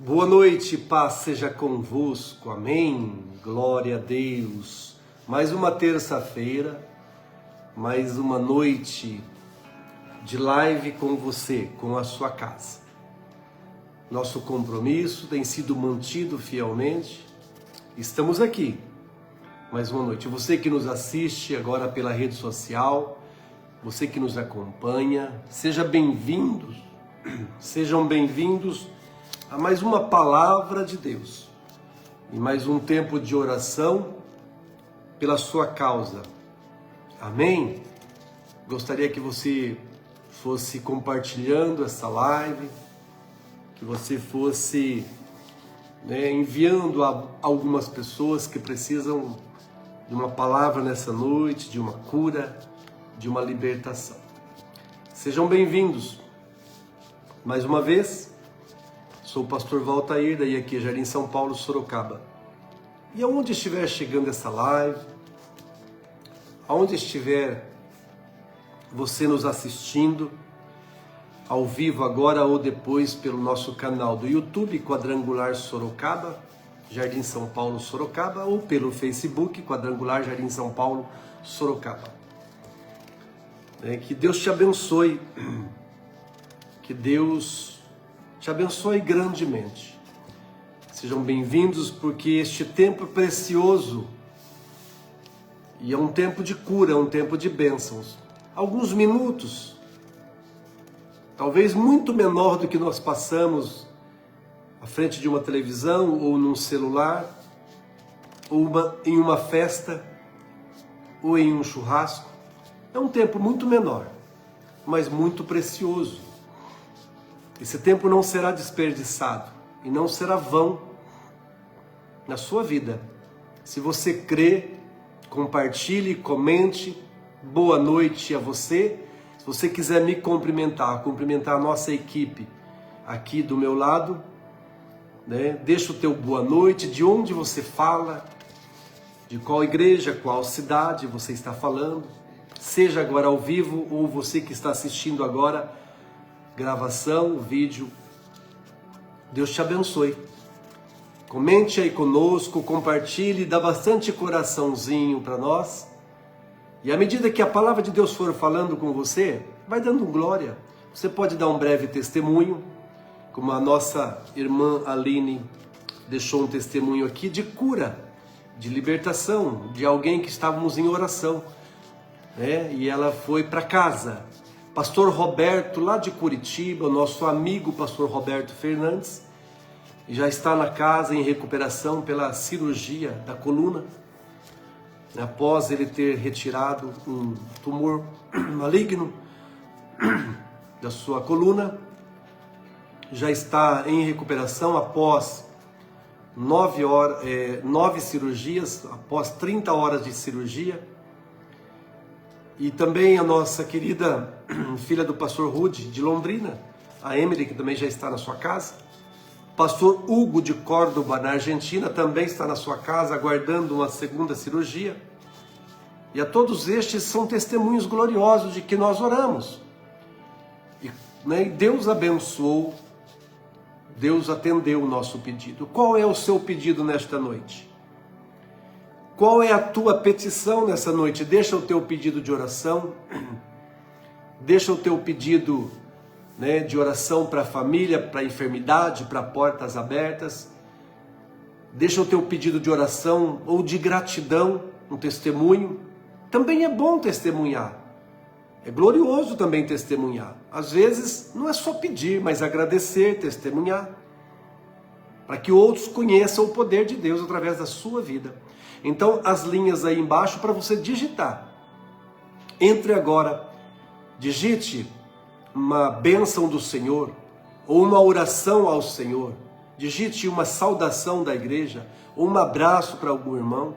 Boa noite, paz seja convosco, amém, glória a Deus. Mais uma terça-feira, mais uma noite de live com você, com a sua casa. Nosso compromisso tem sido mantido fielmente, estamos aqui, mais uma noite. Você que nos assiste agora pela rede social, você que nos acompanha, sejam bem-vindos a mais uma palavra de Deus e mais um tempo de oração pela sua causa. Amém? Gostaria que você fosse compartilhando essa live, que você fosse enviando a algumas pessoas que precisam de uma palavra nessa noite, de uma cura, de uma libertação. Sejam bem-vindos mais uma vez. Sou o pastor Valtair, daí aqui é Jardim São Paulo, Sorocaba. E aonde estiver chegando essa live, aonde estiver você nos assistindo, ao vivo agora ou depois pelo nosso canal do YouTube, Quadrangular Sorocaba, Jardim São Paulo, Sorocaba, ou pelo Facebook, Quadrangular Jardim São Paulo, Sorocaba. Que Deus te abençoe, que Deus te abençoe grandemente. Sejam bem-vindos, porque este tempo é precioso e é um tempo de cura, é um tempo de bênçãos. Alguns minutos, talvez muito menor do que nós passamos à frente de uma televisão ou num celular, ou em uma festa, ou em um churrasco. É um tempo muito menor, mas muito precioso. Esse tempo não será desperdiçado e não será vão na sua vida. Se você crê, compartilhe, comente. Boa noite a você. Se você quiser me cumprimentar a nossa equipe aqui do meu lado, deixa o teu boa noite, de onde você fala, de qual igreja, qual cidade você está falando, seja agora ao vivo ou você que está assistindo agora, gravação, vídeo. Deus te abençoe. Comente aí conosco, compartilhe, dá bastante coraçãozinho para nós. E à medida que a palavra de Deus for falando com você, vai dando glória. Você pode dar um breve testemunho, como a nossa irmã Aline deixou um testemunho aqui de cura, de libertação, de alguém que estávamos em oração, e ela foi para casa. Pastor Roberto, lá de Curitiba, nosso amigo pastor Roberto Fernandes, já está na casa em recuperação pela cirurgia da coluna, após ele ter retirado um tumor maligno da sua coluna. Já está em recuperação após 9 cirurgias, após 30 horas de cirurgia. E também a nossa querida filha do pastor Rude, de Londrina, a Emily, que também já está na sua casa. Pastor Hugo, de Córdoba, na Argentina, também está na sua casa, aguardando uma segunda cirurgia. E a todos estes são testemunhos gloriosos de que nós oramos. E Deus abençoou, Deus atendeu o nosso pedido. Qual é o seu pedido nesta noite? Qual é a tua petição nessa noite? Deixa o teu pedido de oração, deixa o teu pedido de oração para a família, para a enfermidade, para portas abertas. Deixa o teu pedido de oração ou de gratidão, um testemunho. Também é bom testemunhar, é glorioso também testemunhar. Às vezes não é só pedir, mas agradecer, testemunhar, para que outros conheçam o poder de Deus através da sua vida. Então, as linhas aí embaixo para você digitar. Entre agora, digite uma bênção do Senhor, ou uma oração ao Senhor. Digite uma saudação da igreja, ou um abraço para algum irmão.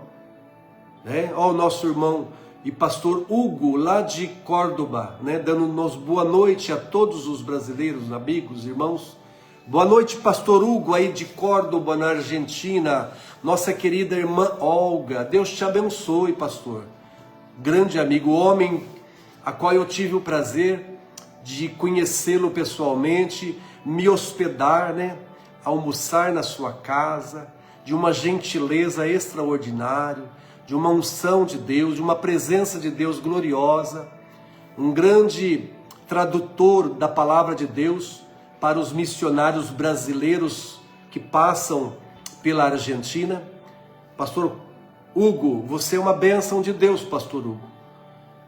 Ó, o nosso irmão e pastor Hugo, lá de Córdoba, dando-nos boa noite a todos os brasileiros, amigos, irmãos. Boa noite, pastor Hugo, aí de Córdoba, na Argentina. Nossa querida irmã Olga, Deus te abençoe, pastor. Grande amigo, homem a qual eu tive o prazer de conhecê-lo pessoalmente, me hospedar, almoçar na sua casa, de uma gentileza extraordinária, de uma unção de Deus, de uma presença de Deus gloriosa, um grande tradutor da palavra de Deus para os missionários brasileiros que passam pela Argentina. Pastor Hugo, você é uma bênção de Deus, Pastor Hugo.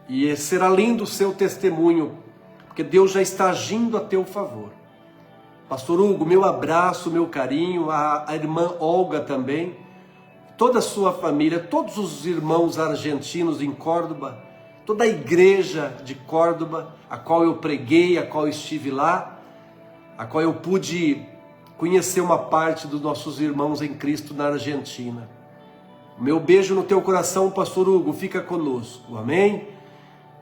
E será lindo o seu testemunho, porque Deus já está agindo a teu favor. Pastor Hugo, meu abraço, meu carinho, a irmã Olga também, toda a sua família, todos os irmãos argentinos em Córdoba, toda a igreja de Córdoba, a qual eu preguei, a qual eu estive lá, a qual eu pude conhecer uma parte dos nossos irmãos em Cristo na Argentina. Meu beijo no teu coração, Pastor Hugo, fica conosco, amém?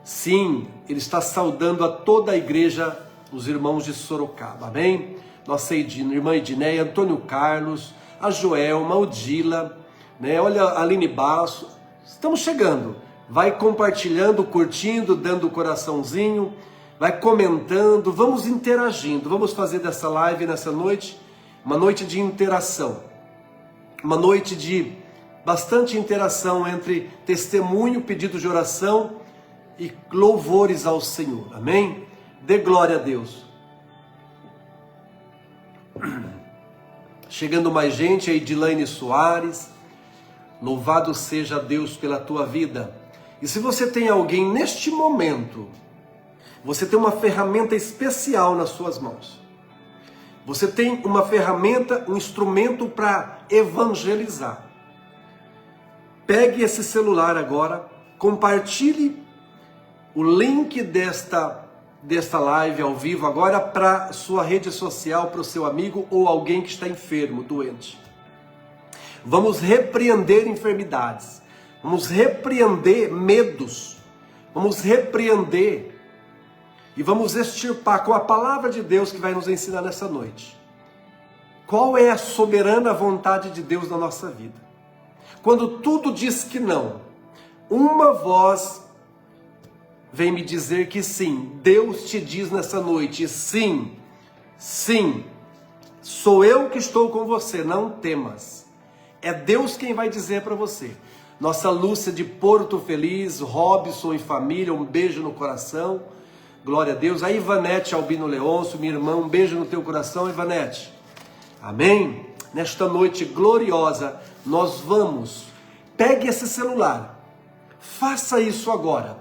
Sim, ele está saudando a toda a igreja, os irmãos de Sorocaba, amém? Nossa irmã Edneia, Antônio Carlos, a Joelma, a Odila, né? Olha a Aline Basso, estamos chegando. Vai compartilhando, curtindo, dando o coraçãozinho, vai comentando, vamos interagindo, vamos fazer dessa live nessa noite, uma noite de interação, uma noite de bastante interação entre testemunho, pedido de oração e louvores ao Senhor, amém? Dê glória a Deus. Chegando mais gente, a Edilane Soares, louvado seja Deus pela tua vida. E se você tem alguém neste momento, você tem uma ferramenta especial nas suas mãos. Você tem uma ferramenta, um instrumento para evangelizar. Pegue esse celular agora, compartilhe o link desta live ao vivo agora para sua rede social, para o seu amigo ou alguém que está enfermo, doente. Vamos repreender enfermidades, vamos repreender medos, vamos repreender e vamos extirpar com a palavra de Deus que vai nos ensinar nessa noite. Qual é a soberana vontade de Deus na nossa vida? Quando tudo diz que não, uma voz vem me dizer que sim. Deus te diz nessa noite, sim, sim, sou eu que estou com você, não temas. É Deus quem vai dizer para você. Nossa Lúcia de Porto Feliz, Robson e família, um beijo no coração, glória a Deus. A Ivanete Albino Leôncio, minha irmã, um beijo no teu coração, Ivanete. Amém? Nesta noite gloriosa, nós vamos, pegue esse celular, faça isso agora.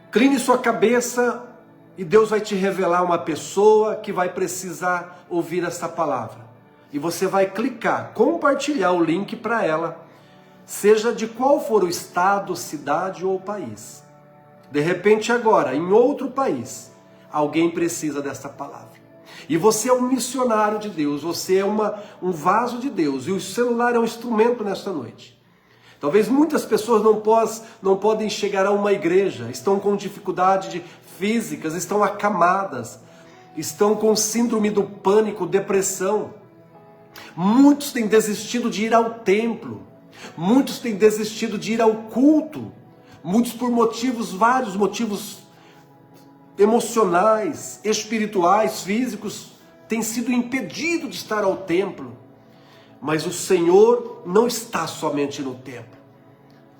Incline sua cabeça e Deus vai te revelar uma pessoa que vai precisar ouvir essa palavra. E você vai clicar, compartilhar o link para ela, seja de qual for o estado, cidade ou país. De repente agora, em outro país, alguém precisa dessa palavra. E você é um missionário de Deus, você é um vaso de Deus, e o celular é um instrumento nesta noite. Talvez muitas pessoas não podem chegar a uma igreja, estão com dificuldades físicas, estão acamadas, estão com síndrome do pânico, depressão. Muitos têm desistido de ir ao templo, muitos têm desistido de ir ao culto, muitos por vários motivos emocionais, espirituais, físicos, têm sido impedidos de estar ao templo. Mas o Senhor não está somente no templo.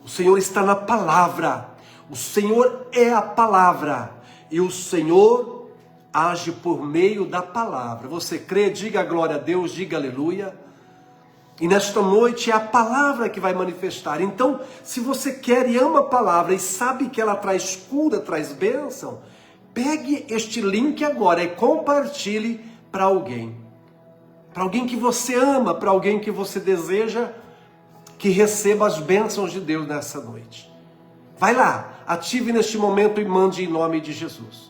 O Senhor está na palavra. O Senhor é a palavra. E o Senhor age por meio da palavra. Você crê? Diga glória a Deus, diga aleluia. E nesta noite é a palavra que vai manifestar. Então, se você quer e ama a palavra e sabe que ela traz cura, traz bênção, pegue este link agora e compartilhe para alguém. Para alguém que você ama, para alguém que você deseja que receba as bênçãos de Deus nessa noite. Vai lá, ative neste momento e mande em nome de Jesus.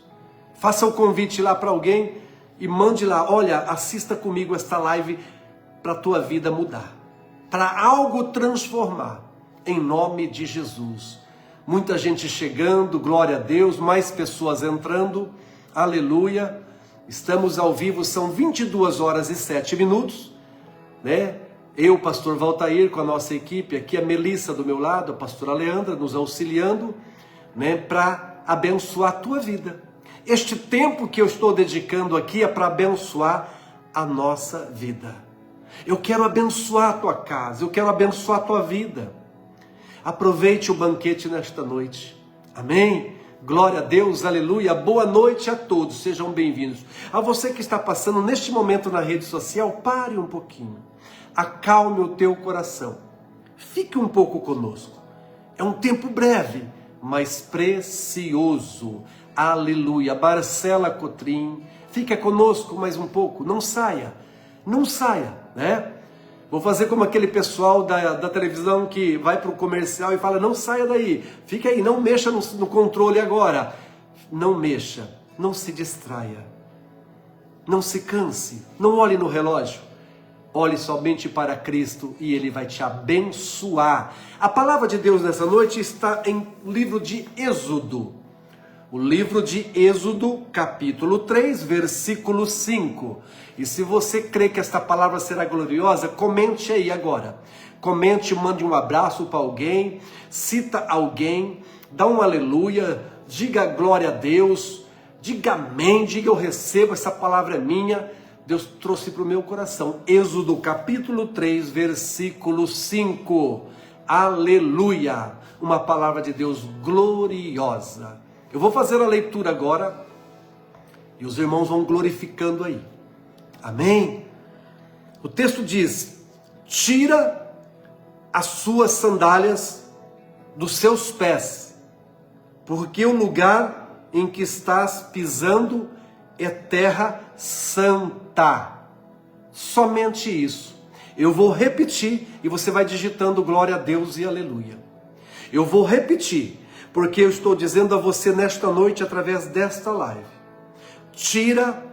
Faça o convite lá para alguém e mande lá, olha, assista comigo esta live para a tua vida mudar, para algo transformar, em nome de Jesus. Muita gente chegando, glória a Deus, mais pessoas entrando, aleluia. Estamos ao vivo, são 22h07, né? Eu, pastor Valtair, com a nossa equipe, aqui a Melissa do meu lado, a pastora Leandra, nos auxiliando, né, para abençoar a tua vida. Este tempo que eu estou dedicando aqui é para abençoar a nossa vida. Eu quero abençoar a tua casa, eu quero abençoar a tua vida. Aproveite o banquete nesta noite. Amém? Glória a Deus, aleluia. Boa noite a todos, sejam bem-vindos. A você que está passando neste momento na rede social, pare um pouquinho. Acalme o teu coração. Fique um pouco conosco. É um tempo breve, mas precioso. Aleluia. Marcela Cotrim, fica conosco mais um pouco. Não saia, né? Vou fazer como aquele pessoal da televisão que vai para o comercial e fala, não saia daí, fica aí, não mexa no controle agora. Não mexa, não se distraia, não se canse, não olhe no relógio. Olhe somente para Cristo e Ele vai te abençoar. A palavra de Deus nessa noite está em livro de Êxodo. O livro de Êxodo, capítulo 3, versículo 5. E se você crê que esta palavra será gloriosa, comente aí agora. Comente, mande um abraço para alguém, cita alguém, dá um aleluia, diga glória a Deus, diga amém, diga eu recebo, essa palavra é minha. Deus trouxe para o meu coração. Êxodo capítulo 3, versículo 5. Aleluia! Uma palavra de Deus gloriosa. Eu vou fazer a leitura agora e os irmãos vão glorificando aí. Amém? O texto diz: tira as suas sandálias dos seus pés, porque o lugar em que estás pisando é terra santa. Somente isso. Eu vou repetir e você vai digitando glória a Deus e aleluia. Eu vou repetir, porque eu estou dizendo a você nesta noite, através desta live. Tira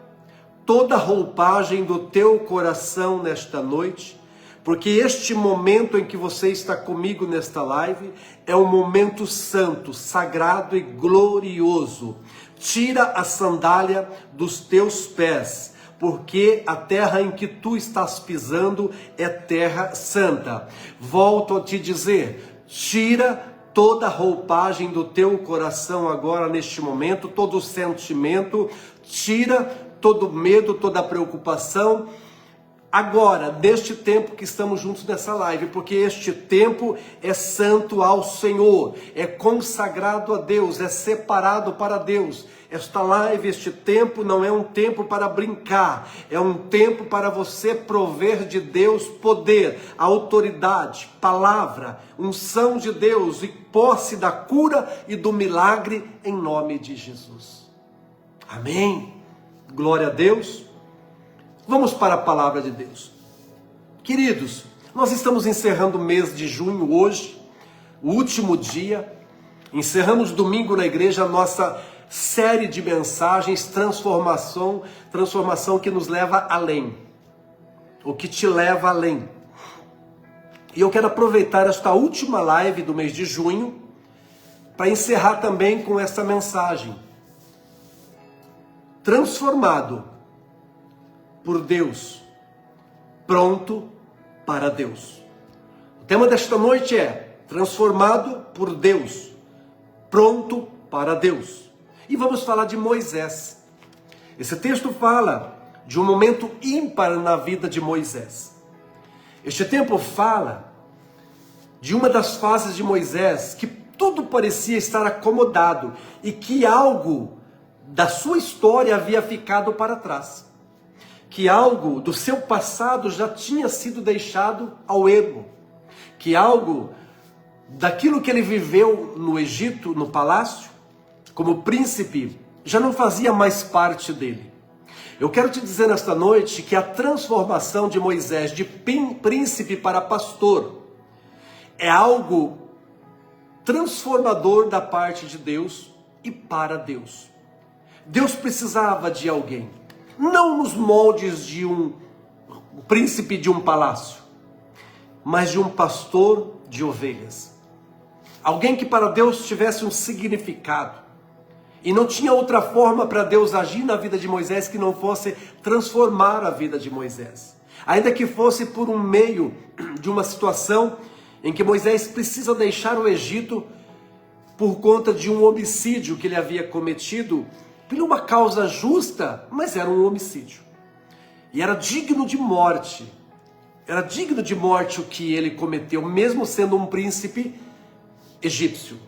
toda a roupagem do teu coração nesta noite, porque este momento em que você está comigo nesta live é um momento santo, sagrado e glorioso. Tira a sandália dos teus pés, porque a terra em que tu estás pisando é terra santa. Volto a te dizer, tira toda a roupagem do teu coração agora neste momento, todo o sentimento, tira todo medo, toda a preocupação, agora, neste tempo que estamos juntos nessa live, porque este tempo é santo ao Senhor, é consagrado a Deus, é separado para Deus. Esta live, este tempo não é um tempo para brincar, é um tempo para você prover de Deus poder, autoridade, palavra, unção de Deus e posse da cura e do milagre em nome de Jesus. Amém? Glória a Deus. Vamos para a palavra de Deus. Queridos, nós estamos encerrando o mês de junho hoje, o último dia. Encerramos domingo na igreja a nossa série de mensagens, transformação que nos leva além, o que te leva além. E eu quero aproveitar esta última live do mês de junho para encerrar também com essa mensagem. Transformado por Deus, pronto para Deus. O tema desta noite é transformado por Deus, pronto para Deus. E vamos falar de Moisés. Esse texto fala de um momento ímpar na vida de Moisés. Este tempo fala de uma das fases de Moisés que tudo parecia estar acomodado e que algo da sua história havia ficado para trás. Que algo do seu passado já tinha sido deixado ao erro. Que algo daquilo que ele viveu no Egito, no palácio, como príncipe, já não fazia mais parte dele. Eu quero te dizer nesta noite que a transformação de Moisés de príncipe para pastor é algo transformador da parte de Deus e para Deus. Deus precisava de alguém, não nos moldes de um príncipe de um palácio, mas de um pastor de ovelhas. Alguém que para Deus tivesse um significado. E não tinha outra forma para Deus agir na vida de Moisés que não fosse transformar a vida de Moisés. Ainda que fosse por um meio de uma situação em que Moisés precisa deixar o Egito por conta de um homicídio que ele havia cometido por uma causa justa, mas era um homicídio. E era digno de morte. Era digno de morte o que ele cometeu, mesmo sendo um príncipe egípcio.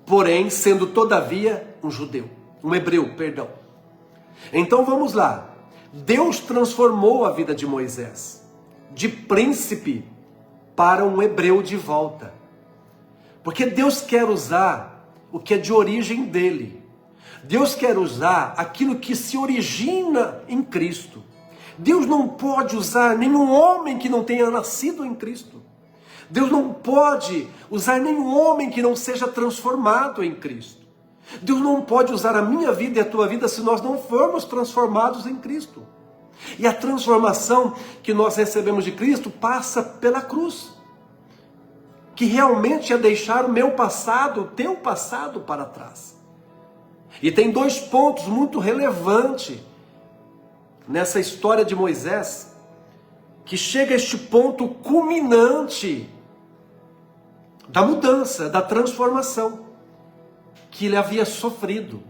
Porém, sendo todavia um judeu, um hebreu, perdão. Então vamos lá. Deus transformou a vida de Moisés, de príncipe para um hebreu de volta. Porque Deus quer usar o que é de origem dele. Deus quer usar aquilo que se origina em Cristo. Deus não pode usar nenhum homem que não tenha nascido em Cristo. Deus não pode usar nenhum homem que não seja transformado em Cristo. Deus não pode usar a minha vida e a tua vida se nós não formos transformados em Cristo. E a transformação que nós recebemos de Cristo passa pela cruz, que realmente é deixar o meu passado, o teu passado para trás. E tem dois pontos muito relevantes nessa história de Moisés, que chega a este ponto culminante da mudança, da transformação que ele havia sofrido.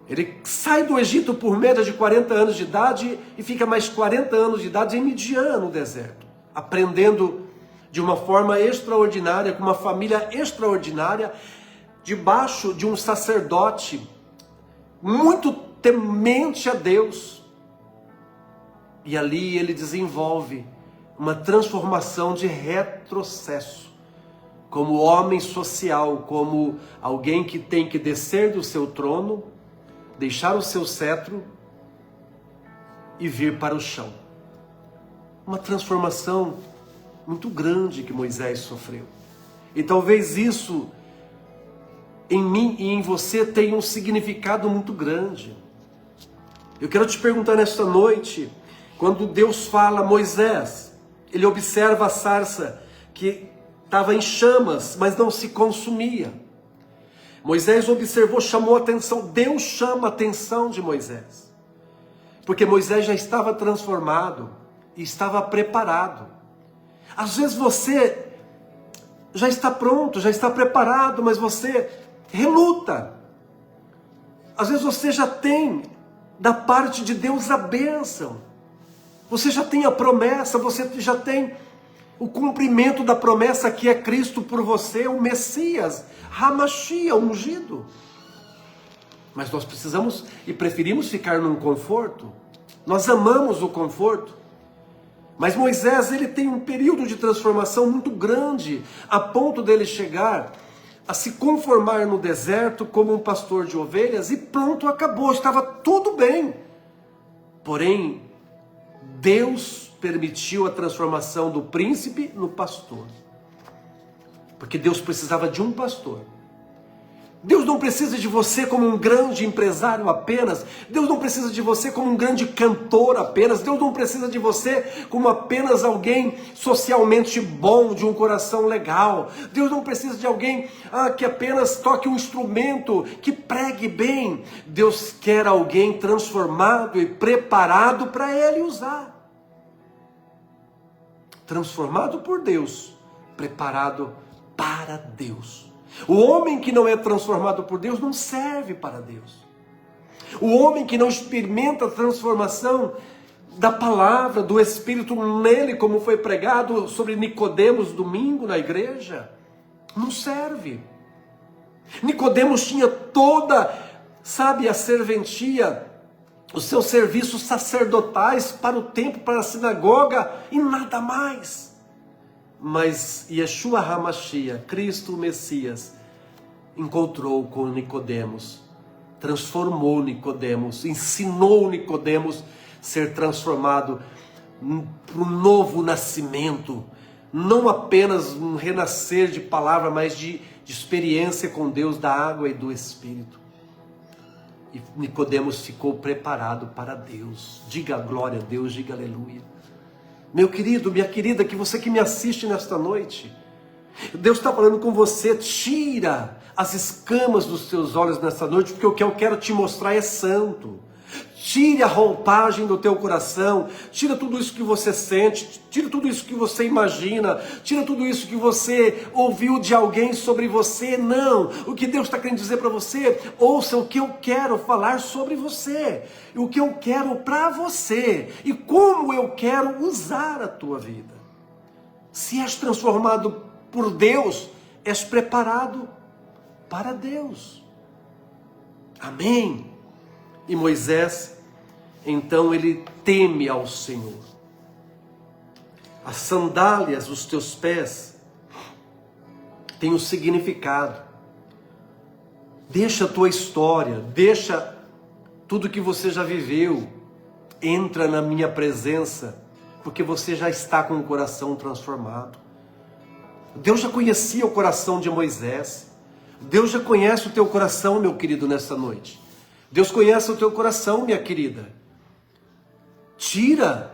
Ele sai do Egito por média de 40 anos de idade e fica mais 40 anos de idade em Midian, no deserto, aprendendo de uma forma extraordinária, com uma família extraordinária, debaixo de um sacerdote muito temente a Deus. E ali ele desenvolve uma transformação de retrocesso, como homem social, como alguém que tem que descer do seu trono, deixar o seu cetro e vir para o chão. Uma transformação muito grande que Moisés sofreu. E talvez isso em mim e em você tenha um significado muito grande. Eu quero te perguntar nesta noite, quando Deus fala, Moisés, ele observa a sarça que estava em chamas, mas não se consumia. Moisés observou, chamou a atenção, Deus chama a atenção de Moisés. Porque Moisés já estava transformado e estava preparado. Às vezes você já está pronto, já está preparado, mas você reluta. Às vezes você já tem da parte de Deus a bênção. Você já tem a promessa, você já tem o cumprimento da promessa que é Cristo por você, o Messias, Hamashia, ungido. Mas nós precisamos e preferimos ficar num conforto. Nós amamos o conforto. Mas Moisés, ele tem um período de transformação muito grande, a ponto dele chegar a se conformar no deserto como um pastor de ovelhas e pronto, acabou, estava tudo bem. Porém, Deus permitiu a transformação do príncipe no pastor. Porque Deus precisava de um pastor. Deus não precisa de você como um grande empresário apenas. Deus não precisa de você como um grande cantor apenas. Deus não precisa de você como apenas alguém socialmente bom, de um coração legal. Deus não precisa de alguém que apenas toque um instrumento, que pregue bem. Deus quer alguém transformado e preparado para Ele usar. Transformado por Deus, preparado para Deus. O homem que não é transformado por Deus não serve para Deus. O homem que não experimenta a transformação da palavra, do Espírito nele, como foi pregado sobre Nicodemos domingo na igreja, não serve. Nicodemos tinha toda, a serventia, os seus serviços sacerdotais para o templo, para a sinagoga e nada mais. Mas Yeshua HaMashiach, Cristo o Messias, encontrou com Nicodemos, transformou Nicodemos, ensinou Nicodemos ser transformado para um novo nascimento, não apenas um renascer de palavra, mas de experiência com Deus, da água e do Espírito. E Nicodemos ficou preparado para Deus. Diga glória a Deus, diga aleluia. Meu querido, minha querida, que você que me assiste nesta noite, Deus está falando com você, tira as escamas dos teus olhos nesta noite, porque o que eu quero te mostrar é santo. Tire a roupagem do teu coração, tira tudo isso que você sente, tira tudo isso que você imagina, tira tudo isso que você ouviu de alguém sobre você. Não, o que Deus está querendo dizer para você, ouça o que eu quero falar sobre você, o que eu quero para você e como eu quero usar a tua vida. Se és transformado por Deus, és preparado para Deus. Amém? E Moisés, então ele teme ao Senhor. As sandálias dos teus pés têm um significado. Deixa a tua história, deixa tudo que você já viveu, entra na minha presença, porque você já está com o coração transformado. Deus já conhecia o coração de Moisés. Deus já conhece o teu coração, meu querido, nessa noite. Deus conhece o teu coração, minha querida. Tira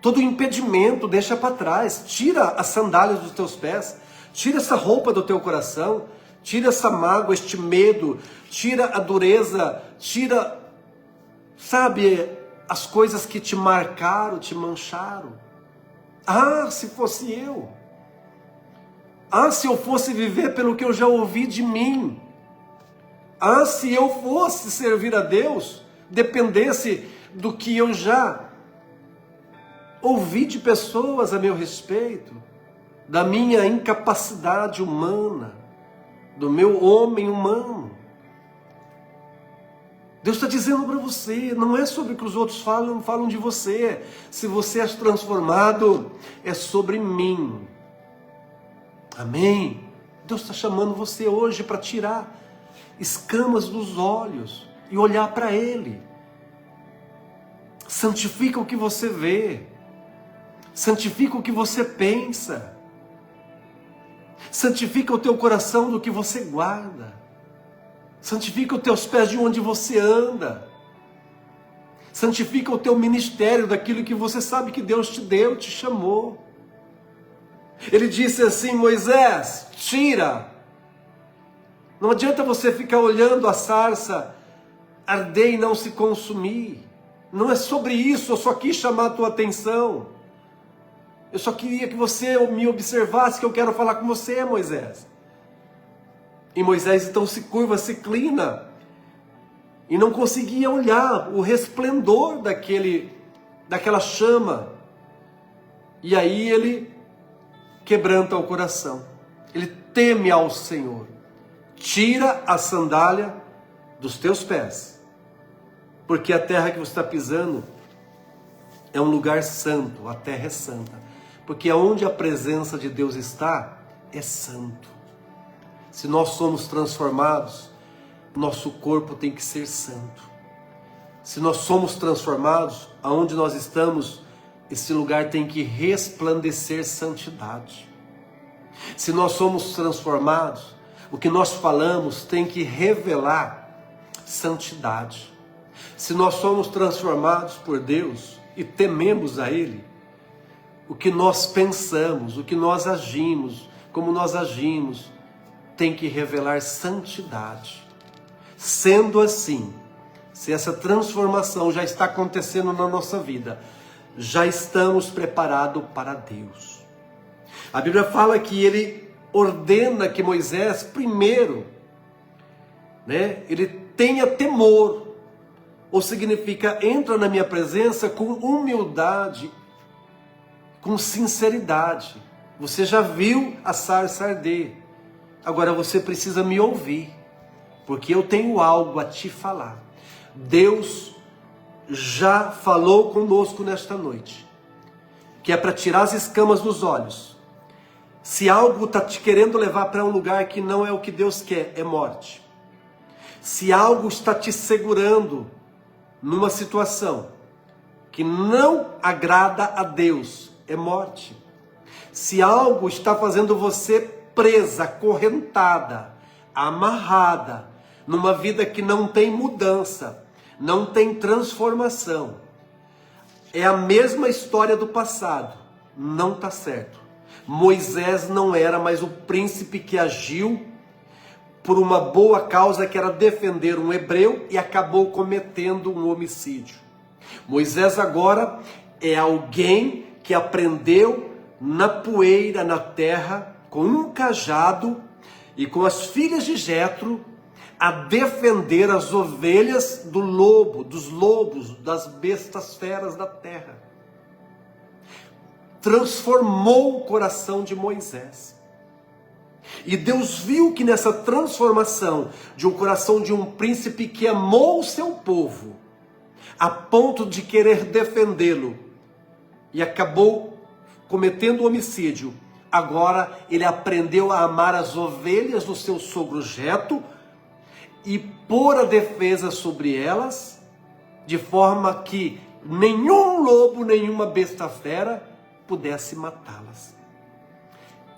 todo o impedimento, deixa para trás. Tira as sandálias dos teus pés. Tira essa roupa do teu coração. Tira essa mágoa, este medo. Tira a dureza. Tira, sabe, as coisas que te marcaram, te mancharam. Ah, se fosse eu. Ah, se eu fosse viver pelo que eu já ouvi de mim. Ah, se eu fosse servir a Deus, dependesse do que eu já ouvi de pessoas a meu respeito, da minha incapacidade humana, do meu homem humano. Deus está dizendo para você, não é sobre o que os outros falam de você. Se você é transformado, é sobre mim. Amém? Deus está chamando você hoje para tirar escamas dos olhos e olhar para Ele. Santifica o que você vê. Santifica o que você pensa. Santifica o teu coração do que você guarda. Santifica os teus pés de onde você anda. Santifica o teu ministério daquilo que você sabe que Deus te deu, te chamou. Ele disse assim: Moisés, tira. Não adianta você ficar olhando a sarça arder e não se consumir. Não é sobre isso, eu só quis chamar a tua atenção. Eu só queria que você me observasse, que eu quero falar com você, Moisés. E Moisés então se curva, se inclina, e não conseguia olhar o resplendor daquela chama. E aí ele quebranta o coração. Ele teme ao Senhor. Tira a sandália dos teus pés, porque a terra que você está pisando é um lugar santo, a terra é santa, porque onde a presença de Deus está, é santo. Se nós somos transformados, nosso corpo tem que ser santo. Se nós somos transformados, aonde nós estamos, esse lugar tem que resplandecer santidade. Se nós somos transformados, o que nós falamos tem que revelar santidade. Se nós somos transformados por Deus e tememos a Ele, o que nós pensamos, o que nós agimos, como nós agimos, tem que revelar santidade. Sendo assim, se essa transformação já está acontecendo na nossa vida, já estamos preparados para Deus. A Bíblia fala que Ele ordena que Moisés, primeiro, ele tenha temor, ou significa, entra na minha presença com humildade, com sinceridade. Você já viu a sarça arder, agora você precisa me ouvir, porque eu tenho algo a te falar. Deus já falou conosco nesta noite, que é para tirar as escamas dos olhos. Se algo está te querendo levar para um lugar que não é o que Deus quer, é morte. Se algo está te segurando numa situação que não agrada a Deus, é morte. Se algo está fazendo você presa, acorrentada, amarrada, numa vida que não tem mudança, não tem transformação, é a mesma história do passado, não está certo. Moisés não era mais o príncipe que agiu por uma boa causa que era defender um hebreu e acabou cometendo um homicídio. Moisés agora é alguém que aprendeu na poeira, na terra, com um cajado e com as filhas de Jetro, a defender as ovelhas do lobo, dos lobos, das bestas feras da terra. Transformou o coração de Moisés. E Deus viu que nessa transformação de um coração de um príncipe que amou o seu povo, a ponto de querer defendê-lo, e acabou cometendo homicídio, agora ele aprendeu a amar as ovelhas do seu sogro Jetro e pôr a defesa sobre elas, de forma que nenhum lobo, nenhuma besta fera pudesse matá-las.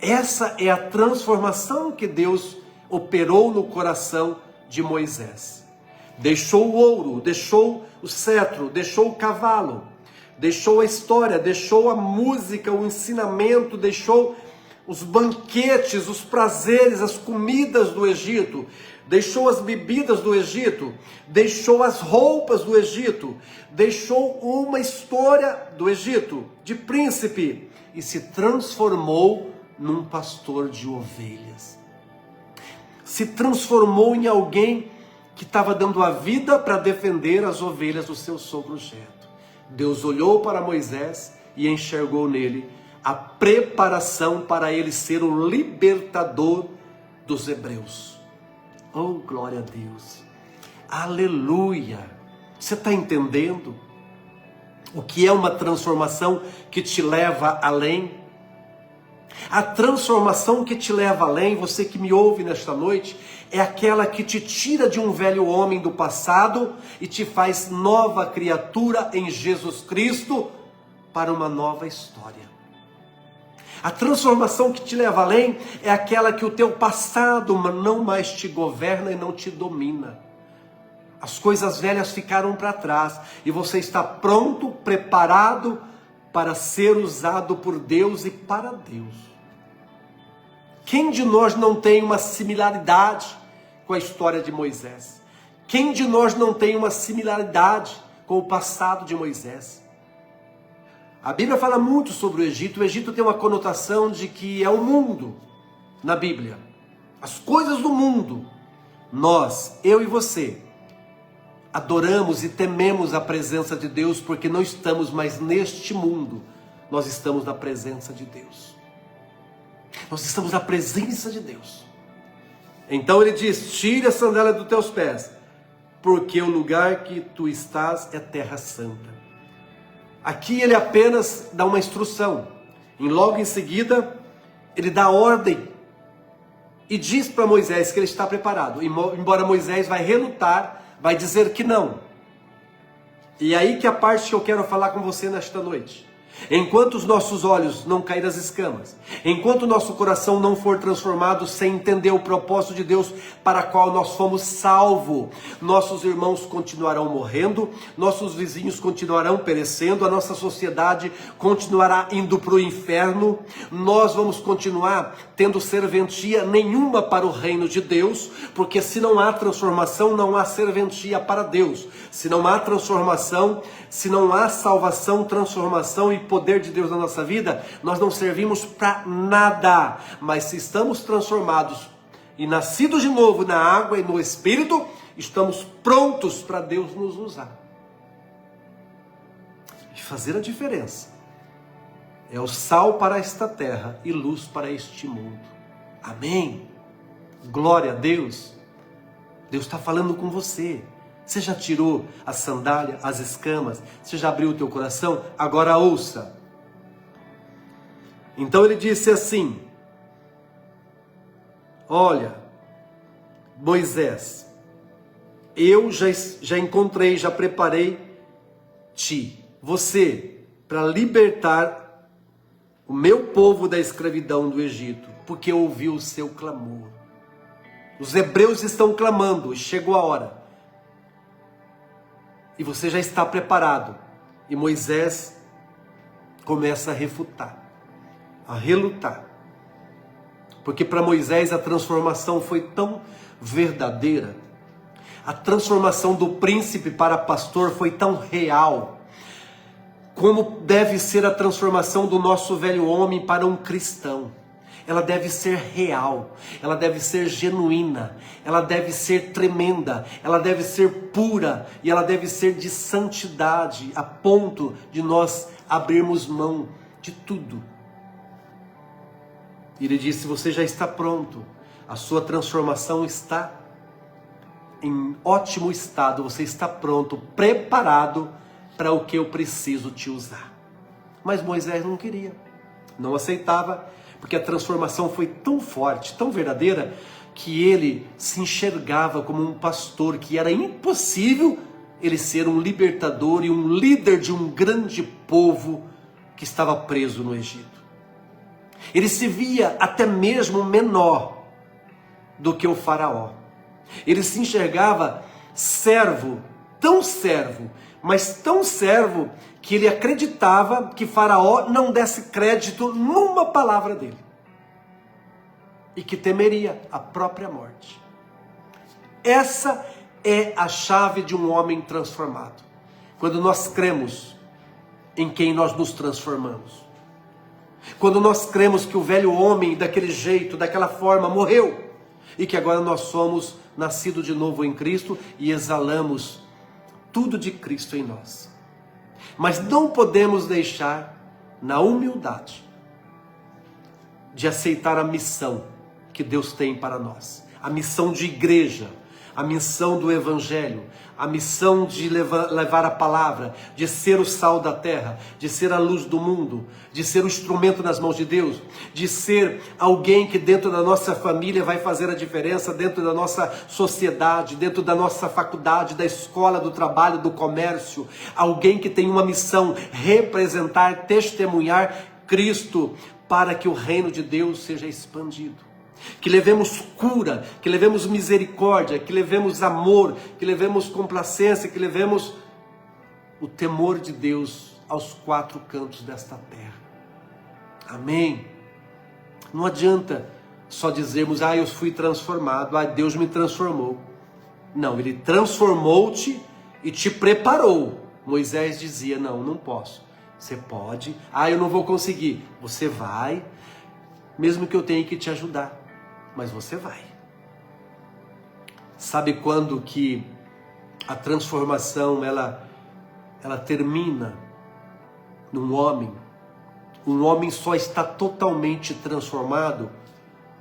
Essa é a transformação que Deus operou no coração de Moisés. Deixou o ouro, deixou o cetro, deixou o cavalo, deixou a história, deixou a música, o ensinamento, deixou os banquetes, os prazeres, as comidas do Egito, deixou as bebidas do Egito, deixou as roupas do Egito, deixou uma história do Egito, de príncipe, e se transformou num pastor de ovelhas. Se transformou em alguém que estava dando a vida para defender as ovelhas do seu sogro Jetro. Deus olhou para Moisés e enxergou nele a preparação para ele ser o libertador dos hebreus. Oh, glória a Deus! Aleluia! Você está entendendo o que é uma transformação que te leva além? A transformação que te leva além, você que me ouve nesta noite, é aquela que te tira de um velho homem do passado e te faz nova criatura em Jesus Cristo para uma nova história. A transformação que te leva além é aquela que o teu passado não mais te governa e não te domina. As coisas velhas ficaram para trás e você está pronto, preparado para ser usado por Deus e para Deus. Quem de nós não tem uma similaridade com a história de Moisés? Quem de nós não tem uma similaridade com o passado de Moisés? A Bíblia fala muito sobre o Egito. O Egito tem uma conotação de que é o mundo na Bíblia. As coisas do mundo. Nós, eu e você, adoramos e tememos a presença de Deus porque não estamos mais neste mundo. Nós estamos na presença de Deus. Nós estamos na presença de Deus. Então ele diz: tire a sandália dos teus pés, porque o lugar que tu estás é terra santa. Aqui ele apenas dá uma instrução. E logo em seguida, ele dá ordem. E diz para Moisés que ele está preparado. Embora Moisés vai relutar, vai dizer que não. E aí que a parte que eu quero falar com você nesta noite. Enquanto os nossos olhos não caírem as escamas, enquanto o nosso coração não for transformado sem entender o propósito de Deus para qual nós fomos salvos, nossos irmãos continuarão morrendo, nossos vizinhos continuarão perecendo, a nossa sociedade continuará indo para o inferno, nós vamos continuar tendo serventia nenhuma para o reino de Deus, porque se não há transformação, não há serventia para Deus. Se não há transformação, se não há salvação, transformação e poder de Deus na nossa vida, nós não servimos para nada. Mas se estamos transformados e nascidos de novo na água e no Espírito, estamos prontos para Deus nos usar e fazer a diferença. É o sal para esta terra e luz para este mundo. Amém? Glória a Deus. Deus está falando com você. Você já tirou a sandália, as escamas? Você já abriu o teu coração? Agora ouça. Então ele disse assim: olha, Moisés, eu já encontrei, já preparei-te, você, para libertar o meu povo da escravidão do Egito, porque eu ouvi o seu clamor. Os hebreus estão clamando, chegou a hora. E você já está preparado. E Moisés começa a refutar, a relutar. Porque para Moisés a transformação foi tão verdadeira. A transformação do príncipe para pastor foi tão real, como deve ser a transformação do nosso velho homem para um cristão. Ela deve ser real, ela deve ser genuína, ela deve ser tremenda, ela deve ser pura e ela deve ser de santidade, a ponto de nós abrirmos mão de tudo. Ele disse: você já está pronto, a sua transformação está em ótimo estado, você está pronto, preparado para o que eu preciso te usar. Mas Moisés não queria, não aceitava, porque a transformação foi tão forte, tão verdadeira, que ele se enxergava como um pastor, que era impossível ele ser um libertador e um líder de um grande povo que estava preso no Egito. Ele se via até mesmo menor do que o faraó. Ele se enxergava servo, mas tão servo, que ele acreditava que Faraó não desse crédito numa palavra dele. E que temeria a própria morte. Essa é a chave de um homem transformado. Quando nós cremos em quem nós nos transformamos. Quando nós cremos que o velho homem, daquele jeito, daquela forma, morreu. E que agora nós somos nascidos de novo em Cristo e exalamos tudo de Cristo em nós. Mas não podemos deixar, na humildade, de aceitar a missão que Deus tem para nós. A missão de igreja, a missão do evangelho, a missão de levar a palavra, de ser o sal da terra, de ser a luz do mundo, de ser o instrumento nas mãos de Deus, de ser alguém que dentro da nossa família vai fazer a diferença, dentro da nossa sociedade, dentro da nossa faculdade, da escola, do trabalho, do comércio, alguém que tem uma missão: representar, testemunhar Cristo, para que o reino de Deus seja expandido. Que levemos cura, que levemos misericórdia, que levemos amor, que levemos complacência, que levemos o temor de Deus aos quatro cantos desta terra. Amém? Não adianta só dizermos: eu fui transformado, Deus me transformou. Não, Ele transformou-te e te preparou. Moisés dizia: não posso. Você pode, eu não vou conseguir. Você vai, mesmo que eu tenha que te ajudar. Mas você vai. Sabe quando que a transformação ela termina num homem? Um homem só está totalmente transformado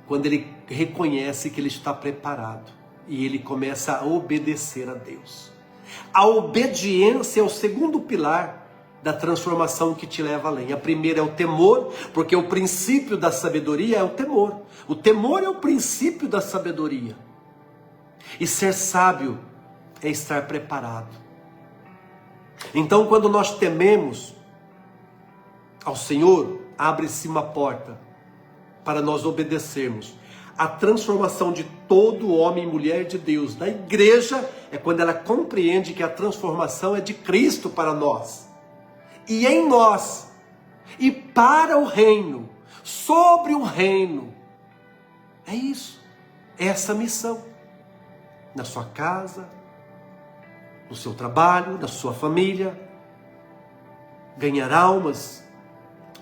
quando ele reconhece que ele está preparado e ele começa a obedecer a Deus. A obediência é o segundo pilar da transformação que te leva além. A primeira é o temor, porque o princípio da sabedoria é o temor. O temor é o princípio da sabedoria. E ser sábio é estar preparado. Então, quando nós tememos ao Senhor, abre-se uma porta para nós obedecermos. A transformação de todo homem e mulher de Deus da igreja é quando ela compreende que a transformação é de Cristo para nós. E em nós, e para o reino, sobre o reino. É isso, é essa missão. Na sua casa, no seu trabalho, na sua família. Ganhar almas,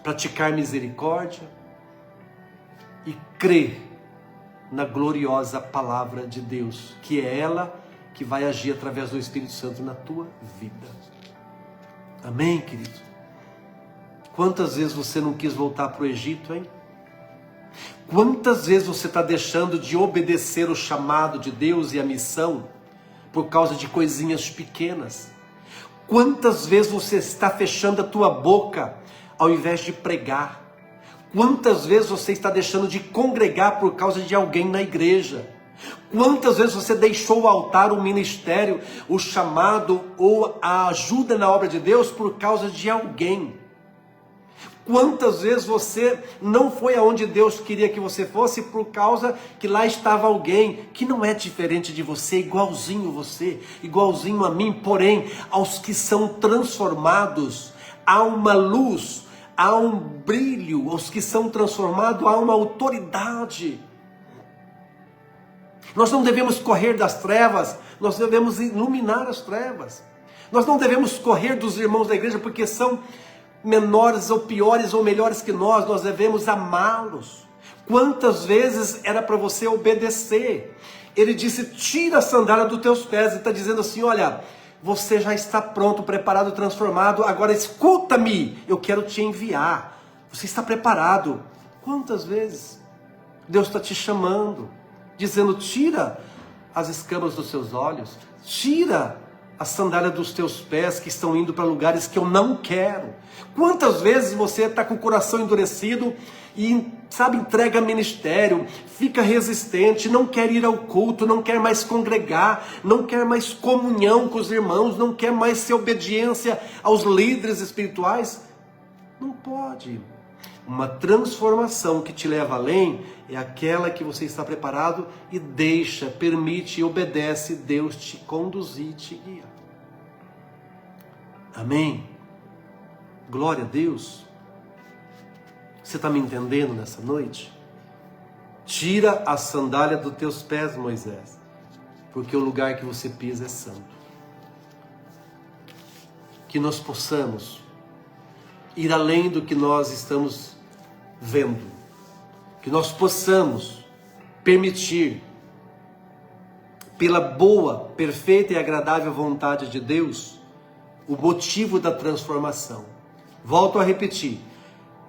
praticar misericórdia e crer na gloriosa palavra de Deus, que é ela que vai agir através do Espírito Santo na tua vida. Amém, querido? Quantas vezes você não quis voltar para o Egito, hein? Quantas vezes você está deixando de obedecer o chamado de Deus e a missão por causa de coisinhas pequenas? Quantas vezes você está fechando a tua boca ao invés de pregar? Quantas vezes você está deixando de congregar por causa de alguém na igreja? Quantas vezes você deixou o altar, o ministério, o chamado ou a ajuda na obra de Deus por causa de alguém? Quantas vezes você não foi aonde Deus queria que você fosse por causa que lá estava alguém que não é diferente de você, igualzinho a mim, porém, aos que são transformados, há uma luz, há um brilho, aos que são transformados há uma autoridade. Nós não devemos correr das trevas, nós devemos iluminar as trevas. Nós não devemos correr dos irmãos da igreja porque são menores ou piores ou melhores que nós devemos amá-los. Quantas vezes era para você obedecer? Ele disse, tira a sandália dos teus pés. Ele está dizendo assim, olha, você já está pronto, preparado, transformado, agora escuta-me, eu quero te enviar. Você está preparado. Quantas vezes Deus está te chamando, dizendo, tira as escamas dos seus olhos, tira a sandália dos teus pés que estão indo para lugares que eu não quero. Quantas vezes você está com o coração endurecido e, sabe, entrega ministério, fica resistente, não quer ir ao culto, não quer mais congregar, não quer mais comunhão com os irmãos, não quer mais ser obediência aos líderes espirituais? Não pode. Uma transformação que te leva além é aquela que você está preparado e deixa, permite e obedece Deus te conduzir, te guiar. Amém? Glória a Deus. Você está me entendendo nessa noite? Tira a sandália dos teus pés, Moisés, porque o lugar que você pisa é santo. Que nós possamos ir além do que nós estamos vendo, que nós possamos permitir, pela boa, perfeita e agradável vontade de Deus, o motivo da transformação. Volto a repetir,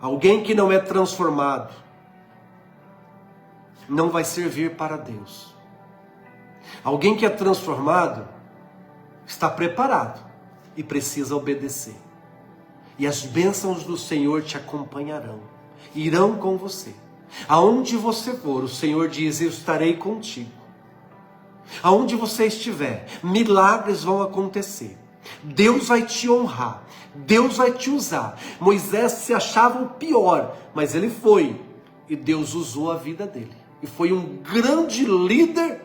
alguém que não é transformado não vai servir para Deus. Alguém que é transformado está preparado e precisa obedecer. E as bênçãos do Senhor te acompanharão, irão com você. Aonde você for, o Senhor diz, eu estarei contigo. Aonde você estiver, milagres vão acontecer. Deus vai te honrar, Deus vai te usar. Moisés se achava o pior, mas ele foi, e Deus usou a vida dele. E foi um grande líder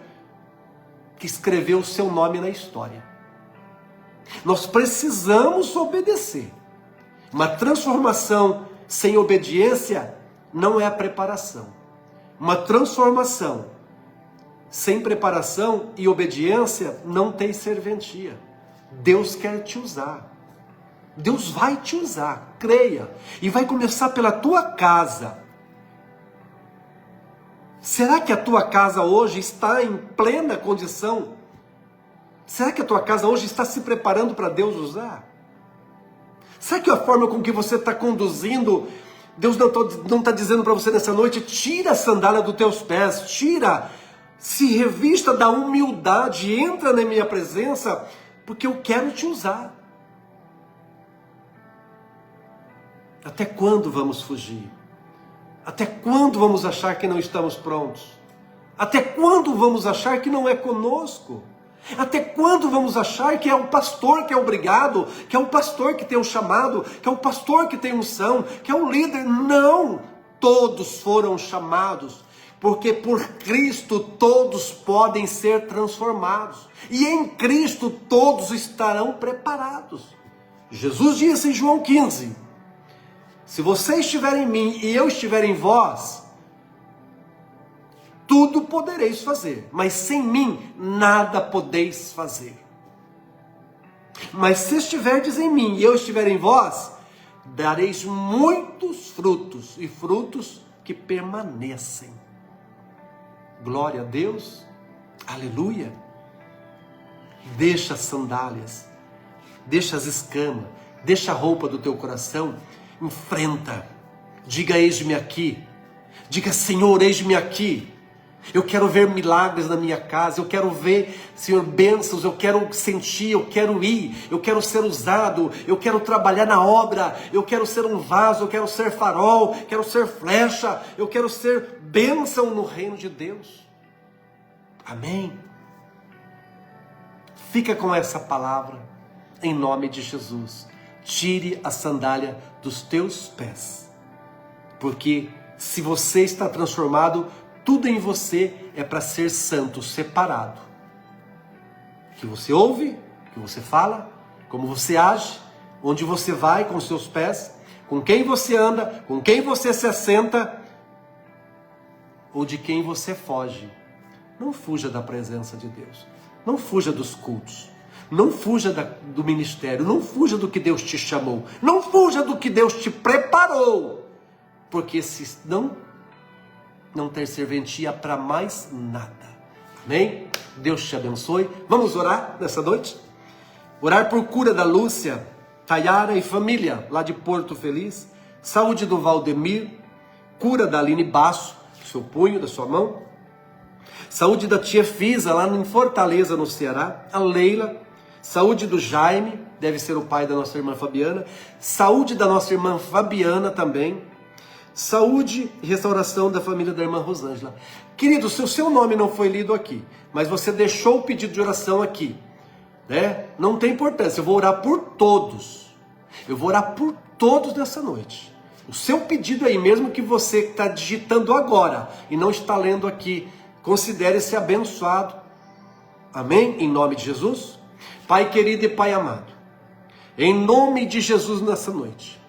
que escreveu o seu nome na história. Nós precisamos obedecer. Uma transformação sem obediência não é a preparação. Uma transformação sem preparação e obediência não tem serventia. Deus quer te usar. Deus vai te usar, creia. E vai começar pela tua casa. Será que a tua casa hoje está em plena condição? Será que a tua casa hoje está se preparando para Deus usar? Será que a forma com que você está conduzindo, Deus não está dizendo para você nessa noite, tira a sandália dos teus pés, tira, se revista da humildade, entra na minha presença, porque eu quero te usar. Até quando vamos fugir? Até quando vamos achar que não estamos prontos? Até quando vamos achar que não é conosco? Até quando vamos achar que é o pastor que é obrigado, que é o pastor que tem o chamado, que é o pastor que tem unção, que é o líder? Não! Todos foram chamados, porque por Cristo todos podem ser transformados. E em Cristo todos estarão preparados. Jesus disse em João 15, se você estiver em mim e eu estiver em vós, tudo podereis fazer, mas sem mim nada podeis fazer. Mas se estiverdes em mim e eu estiver em vós, dareis muitos frutos, e frutos que permanecem. Glória a Deus, aleluia. Deixa as sandálias, deixa as escamas, deixa a roupa do teu coração, enfrenta, diga eis-me aqui, diga Senhor eis-me aqui. Eu quero ver milagres na minha casa, eu quero ver, Senhor, bênçãos, eu quero sentir, eu quero ir, eu quero ser usado, eu quero trabalhar na obra, eu quero ser um vaso, eu quero ser farol, quero ser flecha, eu quero ser bênção no reino de Deus. Amém? Fica com essa palavra, em nome de Jesus. Tire a sandália dos teus pés, porque se você está transformado, tudo em você é para ser santo, separado. Que você ouve, que você fala, como você age, onde você vai com os seus pés, com quem você anda, com quem você se assenta, ou de quem você foge. Não fuja da presença de Deus. Não fuja dos cultos. Não fuja do ministério. Não fuja do que Deus te chamou. Não fuja do que Deus te preparou. Porque se não ter serventia para mais nada. Amém? Deus te abençoe. Vamos orar nessa noite? Orar por cura da Lúcia, Tayara e família lá de Porto Feliz. Saúde do Valdemir. Cura da Aline Basso, do seu punho, da sua mão. Saúde da tia Fisa, lá em Fortaleza, no Ceará. A Leila. Saúde do Jaime, deve ser o pai da nossa irmã Fabiana. Saúde da nossa irmã Fabiana também. Saúde e restauração da família da irmã Rosângela. Querido, se o seu nome não foi lido aqui, mas você deixou o pedido de oração aqui, né? Não tem importância, eu vou orar por todos. Eu vou orar por todos nessa noite. O seu pedido aí, mesmo que você está digitando agora e não está lendo aqui, considere-se abençoado. Amém? Em nome de Jesus. Pai querido e Pai amado, em nome de Jesus nessa noite,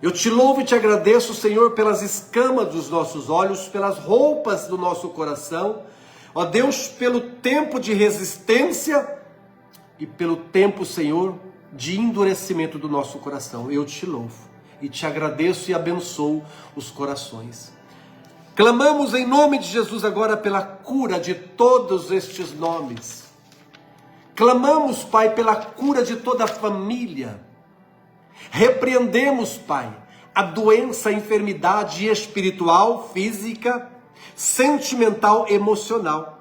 eu te louvo e te agradeço, Senhor, pelas escamas dos nossos olhos, pelas roupas do nosso coração, ó Deus, pelo tempo de resistência e pelo tempo, Senhor, de endurecimento do nosso coração. Eu te louvo e te agradeço e abençoo os corações. Clamamos em nome de Jesus agora pela cura de todos estes nomes. Clamamos, Pai, pela cura de toda a família. Repreendemos, Pai, a doença, a enfermidade espiritual, física, sentimental, emocional.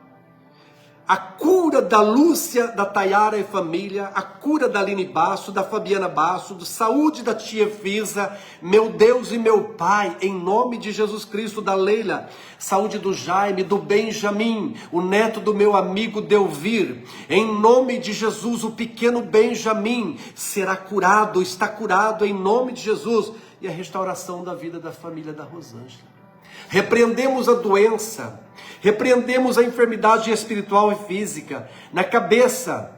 A cura da Lúcia, da Tayara e família, a cura da Aline Basso, da Fabiana Basso, da saúde da tia Fisa, meu Deus e meu Pai, em nome de Jesus Cristo, da Leila, saúde do Jaime, do Benjamin, o neto do meu amigo Delvir, em nome de Jesus, o pequeno Benjamin será curado, está curado em nome de Jesus, e a restauração da vida da família da Rosângela. Repreendemos a doença, repreendemos a enfermidade espiritual e física, na cabeça,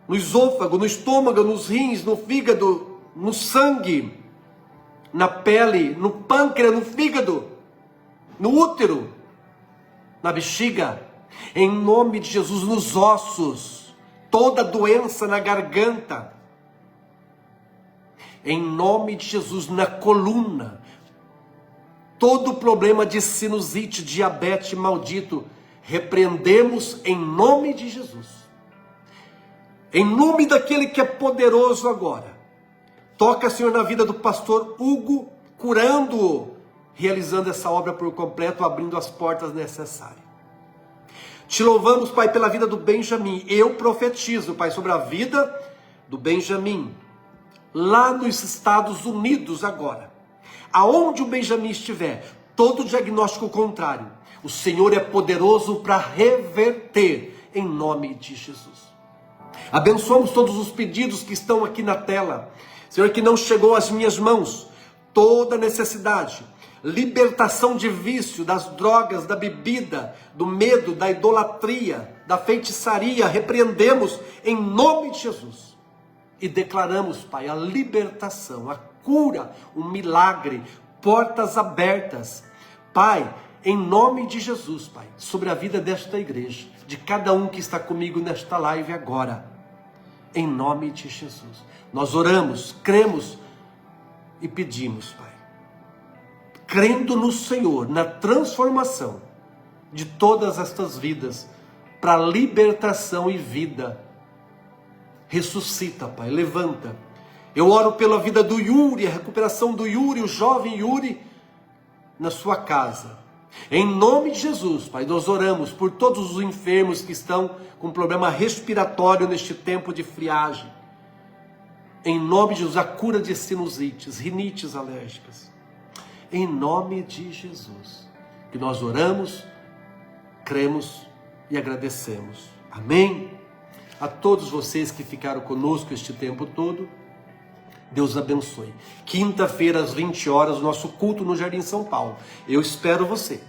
no esôfago, no estômago, nos rins, no fígado, no sangue, na pele, no pâncreas, no fígado, no útero, na bexiga, em nome de Jesus, nos ossos, toda doença na garganta, em nome de Jesus, na coluna, todo problema de sinusite, diabetes maldito, repreendemos em nome de Jesus. Em nome daquele que é poderoso agora. Toca, Senhor, na vida do pastor Hugo, curando-o, realizando essa obra por completo, abrindo as portas necessárias. Te louvamos, Pai, pela vida do Benjamin. Eu profetizo, Pai, sobre a vida do Benjamin, lá nos Estados Unidos agora. Aonde o Benjamin estiver, todo diagnóstico contrário, o Senhor é poderoso para reverter, em nome de Jesus. Abençoamos todos os pedidos que estão aqui na tela, Senhor, que não chegou às minhas mãos, toda necessidade, libertação de vício, das drogas, da bebida, do medo, da idolatria, da feitiçaria, repreendemos em nome de Jesus. E declaramos, Pai, a libertação, a cura, um milagre, portas abertas. Pai, em nome de Jesus, Pai, sobre a vida desta igreja, de cada um que está comigo nesta live agora, em nome de Jesus. Nós oramos, cremos e pedimos, Pai, crendo no Senhor, na transformação de todas estas vidas, para libertação e vida. Ressuscita, Pai, levanta. Eu oro pela vida do Yuri, a recuperação do Yuri, o jovem Yuri, na sua casa. Em nome de Jesus, Pai, nós oramos por todos os enfermos que estão com problema respiratório neste tempo de friagem. Em nome de Jesus, a cura de sinusites, rinites alérgicas. Em nome de Jesus, que nós oramos, cremos e agradecemos. Amém? A todos vocês que ficaram conosco este tempo todo, Deus abençoe. Quinta-feira, às 20 horas, nosso culto no Jardim São Paulo. Eu espero você.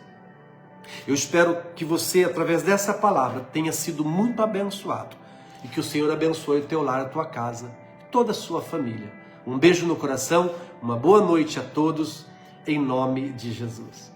Eu espero que você, através dessa palavra, tenha sido muito abençoado. E que o Senhor abençoe o teu lar, a tua casa, toda a sua família. Um beijo no coração, uma boa noite a todos, em nome de Jesus.